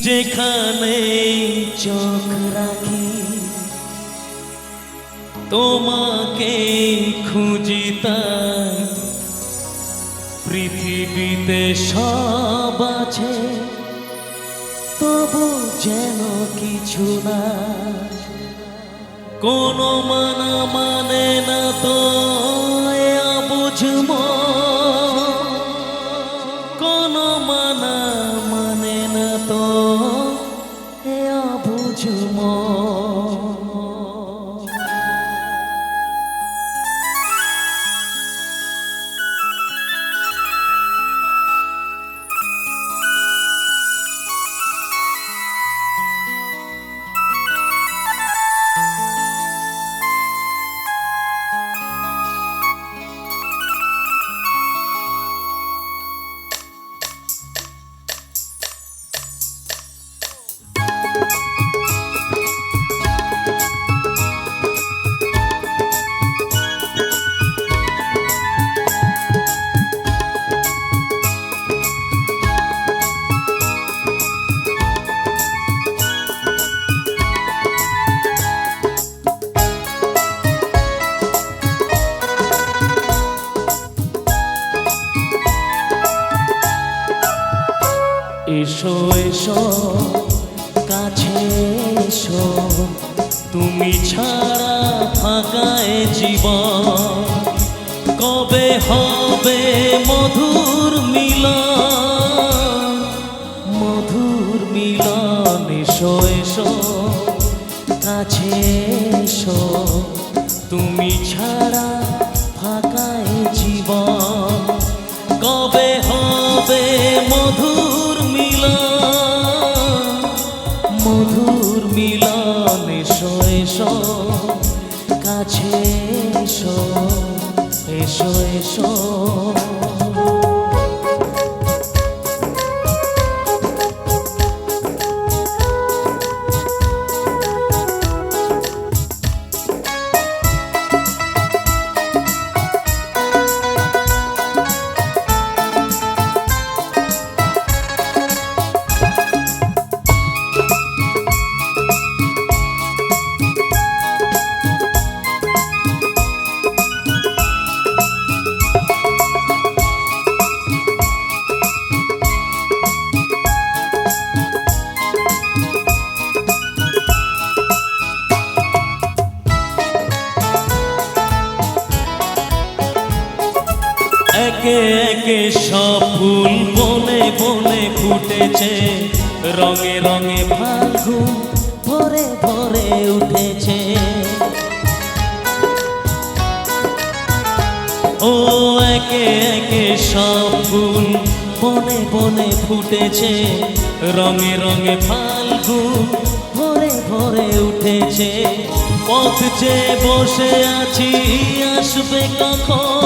যেখানে চোখ রাখি তোমাকে খুঁজি তাই পৃথিবীতে সব আছে তবু যেন কিছু না কোনো মানা মানে না তো বুঝবো কোনো মানা মানে না তো বুঝবো এসো এসো কাছে এসো তুমি ছাড়া ফাঁকায় জীবন কবে হবে মধুর মিলন মধুর মিলন এসো এসো কাছে এসো তুমি ছাড়া ফাঁকায় জীবন কবে হবে মধুর মধুর মিলন এসো এসো কাছে এসো এসো এসো একে একে সব ফুল বনে বনে ফুটেছে রঙে রঙে ফাল্গুন ভরে ভরে উঠেছে ও একে একে সব ফুল বনে বনে ফুটেছে রঙে রঙে ফাল্গুন ভরে ভরে উঠেছে পথ যে বসে আছি আসবে কখন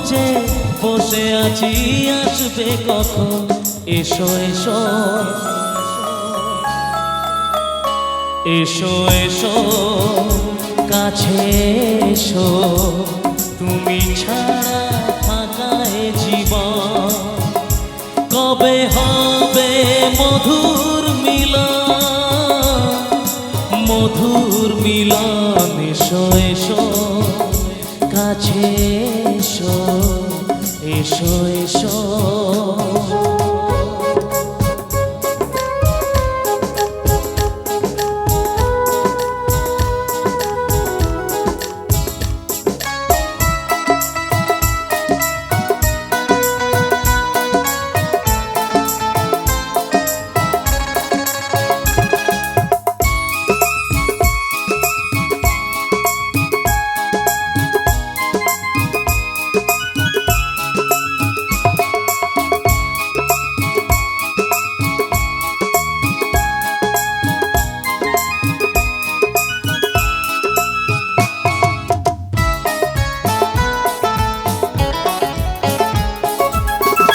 যে বসে আছি আসবে কখন এসো এসো এসো এসো কাছে এসো তুমি ছাড়া ফাঁকায় জীবন কবে হবে মধুর মিলন এসো এসো কাছে এসো এসো এসো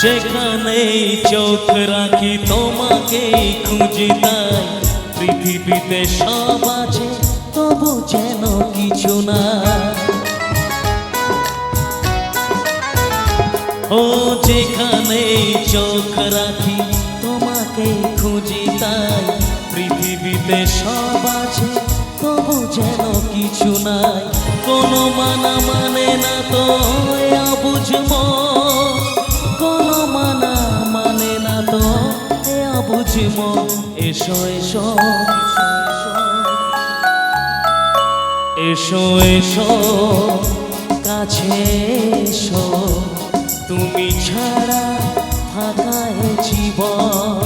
যেখানেই চোখ রাখি তোমাকেই খুঁজি তাই পৃথিবীতে সব আছে তবু যেন কিছু না ও যেখানেই চোখ রাখি তোমাকেই পৃথিবীতে সব আছে তবু যেন কিছু নাই, কোনো মানা মানে না তো এ অবুঝ মন, কোনো মানা মানে না তো এ অবুঝ মন। এসো এসো এসো এসো কাছে এসো, তুমি ছাড়া ফাঁকা এ জীবন,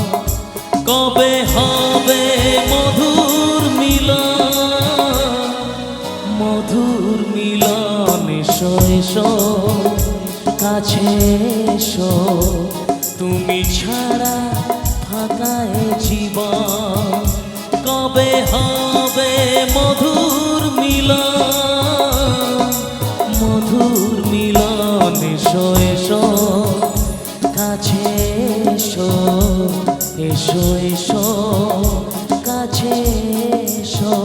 কবে হবে মধুর মিলন, মধুর মিলন। এসো এসো কাছে এসো, তুমি ছাড়া ফাঁকা এ জীবন, কবে হবে মধুর মিলন, মধুর মিলন। এসো এসো কাছে এসো, এসো এসো কাছে এসো।